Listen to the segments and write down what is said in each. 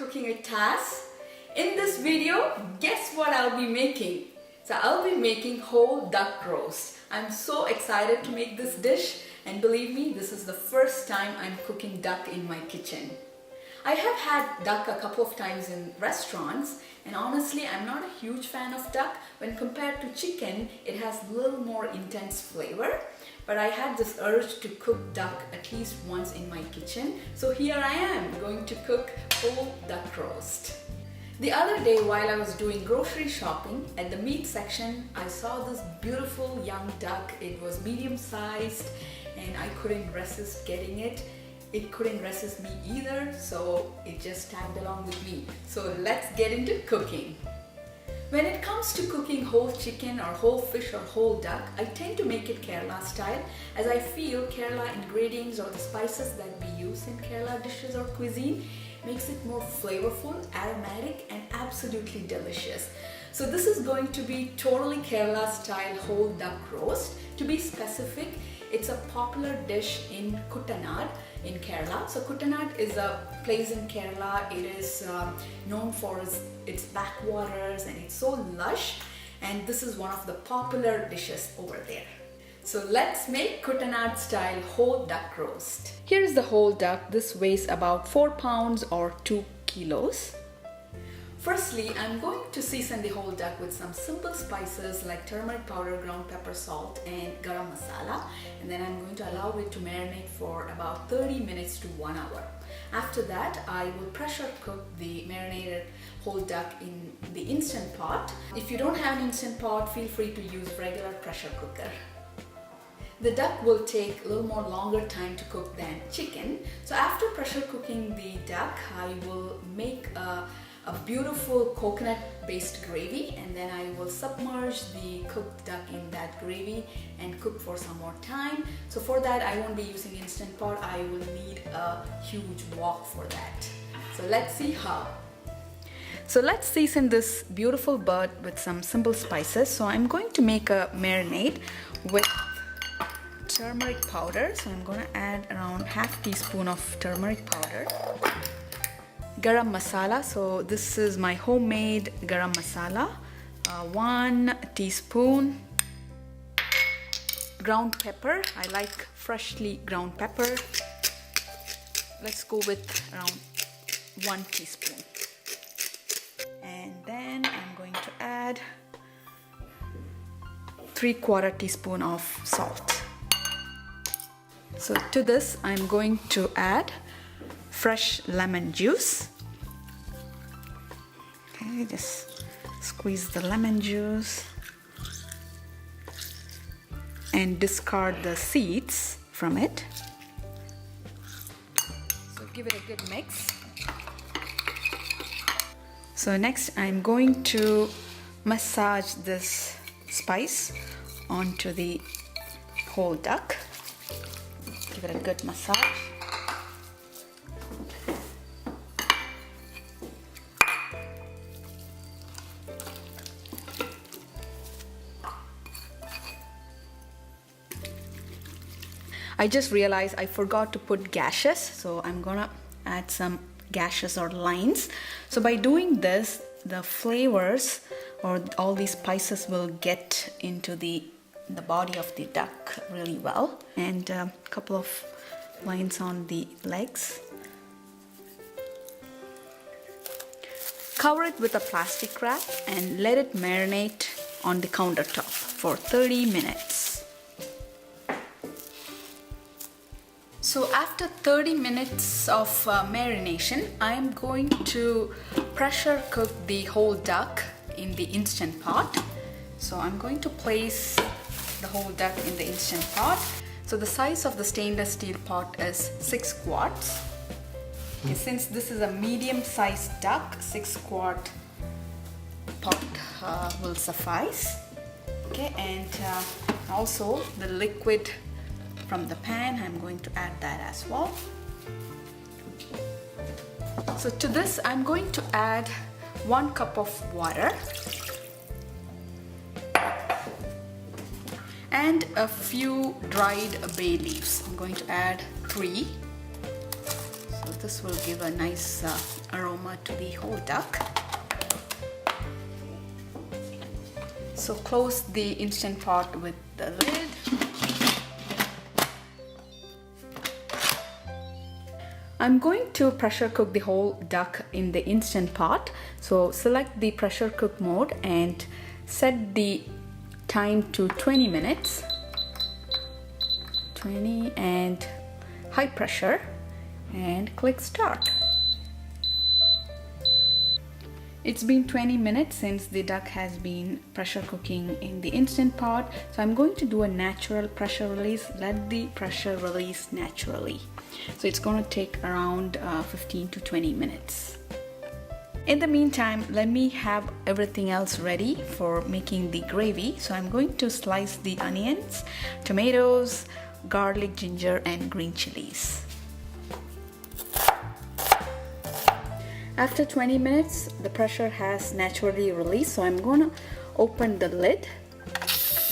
cooking with Taz. In this video, guess what I'll be making? So I'll be making whole duck roast. I'm so excited to make this dish, and believe me, this is the first time I'm cooking duck in my kitchen. I have had duck a couple of times in restaurants, and honestly I'm not a huge fan of duck. When compared to chicken, it has a little more intense flavor, but I had this urge to cook duck at least once in my kitchen, so here I am going to cook whole duck roast. The other day while I was doing grocery shopping, at the meat section I saw this beautiful young duck. It was medium sized and I couldn't resist getting it. It couldn't resist me either, so it just tagged along with me. So let's get into cooking. When it comes to cooking whole chicken or whole fish or whole duck, I tend to make it Kerala style, as I feel Kerala ingredients or the spices that we use in Kerala dishes or cuisine makes it more flavorful, aromatic and absolutely delicious. So this is going to be totally Kerala style whole duck roast. To be specific, it's a popular dish in Kuttanad in Kerala. So Kuttanad is a place in Kerala. It is known for its backwaters and it's so lush, and this is one of the popular dishes over there. So let's make Kuttanad style whole duck roast. Here is the whole duck. This weighs about 4 pounds or 2 kilos. Firstly, I'm going to season the whole duck with some simple spices like turmeric powder, ground pepper, salt and garam masala, and then I'm going to allow it to marinate for about 30 minutes to 1 hour. After that, I will pressure cook the marinated whole duck in the instant pot. If you don't have an instant pot, feel free to use regular pressure cooker. The duck will take a little more longer time to cook than chicken. So after pressure cooking the duck, I will make a beautiful coconut based gravy, and then I will submerge the cooked duck in that gravy and cook for some more time. So for that I won't be using instant pot. I will need a huge wok for that. So let's see how. So let's season this beautiful bird with some simple spices. So I'm going to make a marinade with turmeric powder. So I'm going to add around half teaspoon of turmeric powder. Garam masala, so this is my homemade garam masala. 1 teaspoon. Ground pepper, I like freshly ground pepper. Let's go with around 1 teaspoon. And then I'm going to add 3/4 teaspoon of salt. So to this I'm going to add fresh lemon juice. Okay, just squeeze the lemon juice and discard the seeds from it. So give it a good mix. So next I'm going to massage this spice onto the whole duck. Give it a good massage. I just realized I forgot to put gashes, so I'm gonna add some gashes or lines. So by doing this, the flavors or all these spices will get into the body of the duck really well. And a couple of lines on the legs. Cover it with a plastic wrap and let it marinate on the countertop for 30 minutes. So after 30 minutes of marination, I'm going to pressure cook the whole duck in the instant pot. So I'm going to place the whole duck in the instant pot. So the size of the stainless steel pot is 6 quarts. Okay, since this is a medium sized duck, 6 quart pot will suffice. Okay, and also the liquid from the pan, I'm going to add that as well. So to this I'm going to add 1 cup of water and a few dried bay leaves. I'm going to add 3. So this will give a nice aroma to the whole duck. So close the Instant Pot with the lid. I'm going to pressure cook the whole duck in the Instant Pot. So select the pressure cook mode and set the time to 20 minutes. 20 and high pressure, and click start. It's been 20 minutes since the duck has been pressure cooking in the Instant Pot. So I'm going to do a natural pressure release. Let the pressure release naturally. So it's going to take around 15 to 20 minutes. In the meantime, let me have everything else ready for making the gravy. So I'm going to slice the onions, tomatoes, garlic, ginger, and green chilies. After 20 minutes, the pressure has naturally released, so I'm going to open the lid.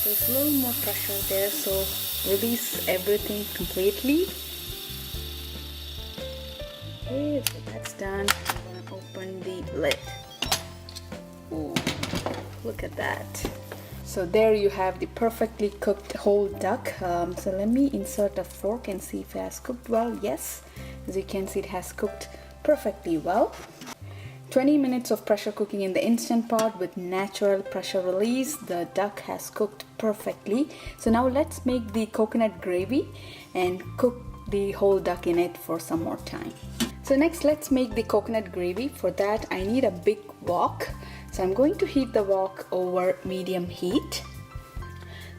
There's a little more pressure there, so release everything completely. Okay, so that's done. I'm going to open the lid. Ooh, look at that. So there you have the perfectly cooked whole duck. So let me insert a fork and see if it has cooked well. Yes, as you can see, it has cooked perfectly well. 20 minutes of pressure cooking in the Instant Pot with natural pressure release. The duck has cooked perfectly. So now let's make the coconut gravy and cook the whole duck in it for some more time. So next, let's make the coconut gravy. For that, I need a big wok. So I'm going to heat the wok over medium heat.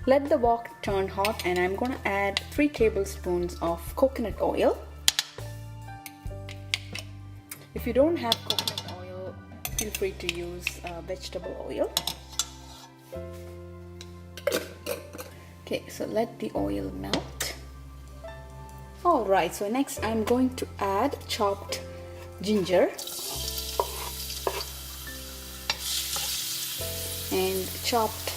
Let the wok turn hot, and I'm going to add 3 tablespoons of coconut oil. If you don't have coconut oil, feel free to use vegetable oil. Okay, so let the oil melt. Alright, so next I'm going to add chopped ginger and chopped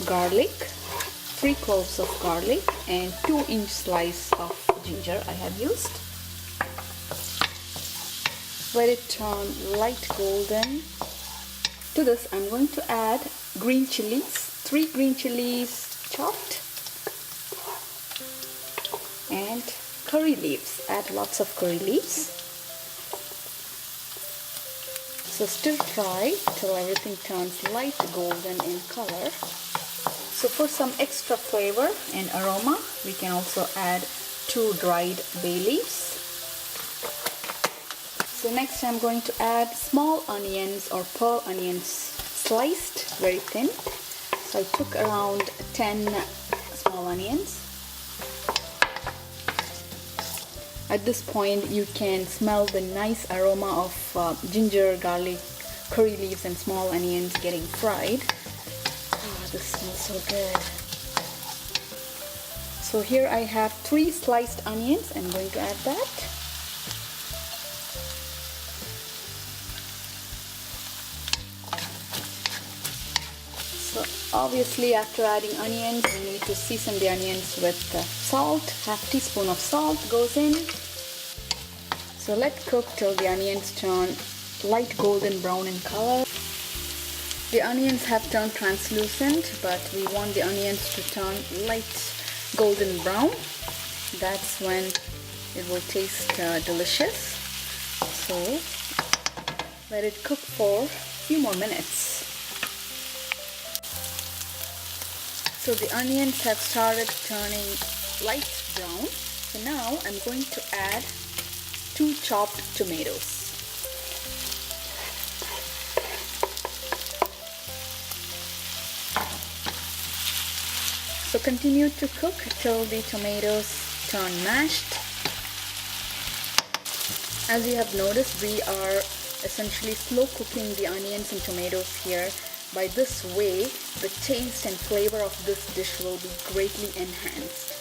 garlic, 3 cloves of garlic and 2-inch slice of ginger I have used. Let it turn light golden. To this, I'm going to add green chilies, 3 green chilies chopped, and curry leaves. Add lots of curry leaves. So stir fry till everything turns light golden in color. So for some extra flavor and aroma, we can also add 2 dried bay leaves. So next I'm going to add small onions or pearl onions sliced very thin. So I took around 10 small onions. At this point you can smell the nice aroma of ginger, garlic, curry leaves and small onions getting fried. Oh, this smells so good. So here I have 3 sliced onions. I'm going to add that. So obviously after adding onions, we need to season the onions with salt. Half teaspoon of salt goes in. So let cook till the onions turn light golden brown in color. The onions have turned translucent, but we want the onions to turn light golden brown. That's when it will taste delicious. So let it cook for a few more minutes. So the onions have started turning light brown. So now I'm going to add 2 chopped tomatoes. So continue to cook till the tomatoes turn mashed. As you have noticed, we are essentially slow cooking the onions and tomatoes here. By this way, the taste and flavor of this dish will be greatly enhanced.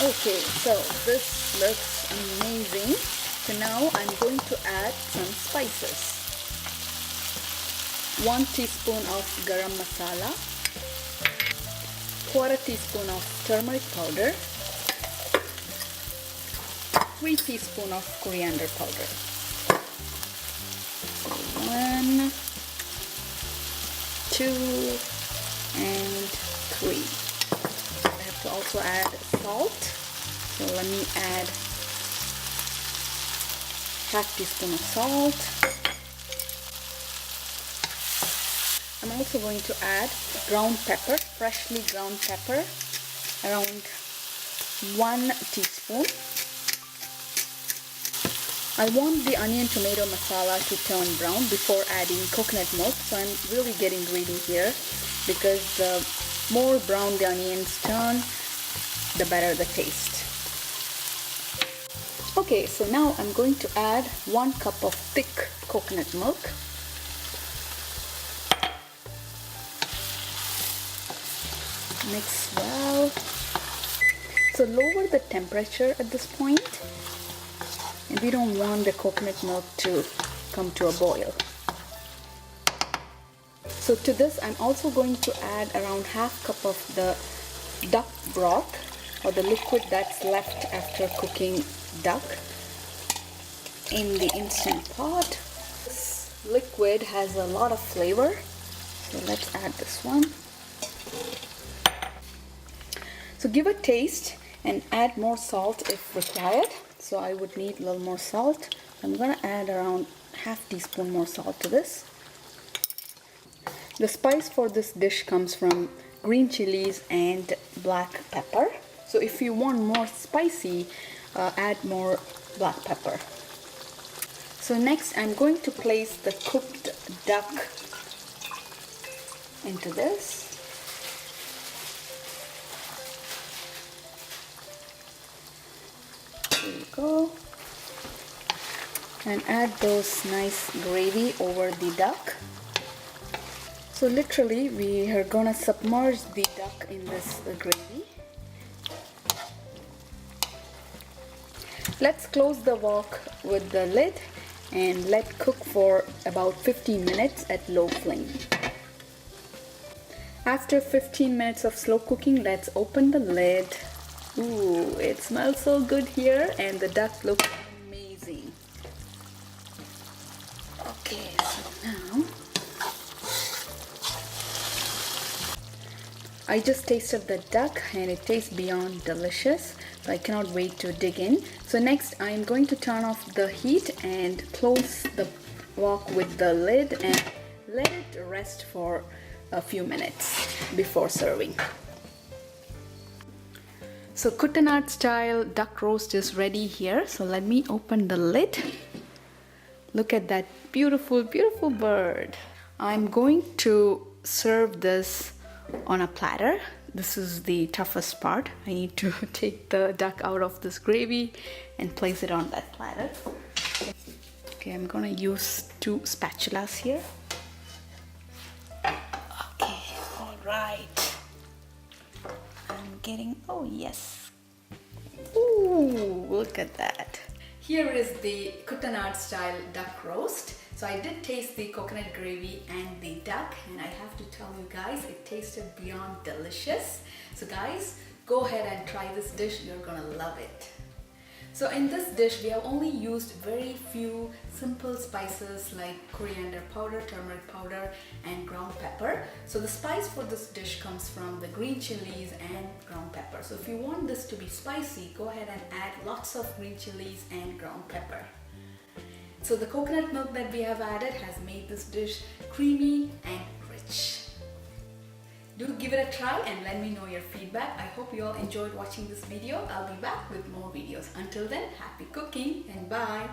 Okay, so this looks amazing. So now I'm going to add some spices. 1 teaspoon of garam masala, 1/4 teaspoon of turmeric powder, 3 teaspoons of coriander powder. 1, 2, and 3. I have to also add salt. So let me add half teaspoon of salt. I'm also going to add ground pepper, freshly ground pepper, around 1 teaspoon. I want the onion tomato masala to turn brown before adding coconut milk, so I'm really getting greedy here because the more brown the onions turn, the better the taste. Okay, so now I'm going to add 1 cup of thick coconut milk. Mix well. So lower the temperature at this point, and we don't want the coconut milk to come to a boil. So to this I'm also going to add around half cup of the duck broth, or the liquid that's left after cooking duck in the instant pot. This liquid has a lot of flavor, so let's add this one. So give a taste and add more salt if required. So I would need a little more salt. I'm gonna add around half teaspoon more salt to this. The spice for this dish comes from green chilies and black pepper. So if you want more spicy, add more black pepper. So next I'm going to place the cooked duck into this. There you go. And add those nice gravy over the duck. So literally we are gonna submerge the duck in this gravy. Let's close the wok with the lid and let cook for about 15 minutes at low flame. After 15 minutes of slow cooking, let's open the lid. Ooh, it smells so good here and the duck looks amazing. Okay, so now I just tasted the duck and it tastes beyond delicious, so I cannot wait to dig in. So next I'm going to turn off the heat and close the wok with the lid and let it rest for a few minutes before serving. So Kuttanad style duck roast is ready here. So let me open the lid. Look at that beautiful, beautiful bird. I'm going to serve this on a platter. This is the toughest part. I need to take the duck out of this gravy and place it on that platter. Okay, I'm gonna use 2 spatulas here. Okay, all right. I'm getting, oh yes. Ooh, look at that. Here is the Kuttanad style duck roast. So I did taste the coconut gravy and the duck, and I have to tell you guys, it tasted beyond delicious. So guys, go ahead and try this dish. You're gonna love it. So in this dish, we have only used very few simple spices like coriander powder, turmeric powder, and ground pepper. So the spice for this dish comes from the green chilies and ground pepper. So if you want this to be spicy, go ahead and add lots of green chilies and ground pepper. So the coconut milk that we have added has made this dish creamy and rich. Do give it a try and let me know your feedback. I hope you all enjoyed watching this video. I'll be back with more videos. Until then, happy cooking and bye.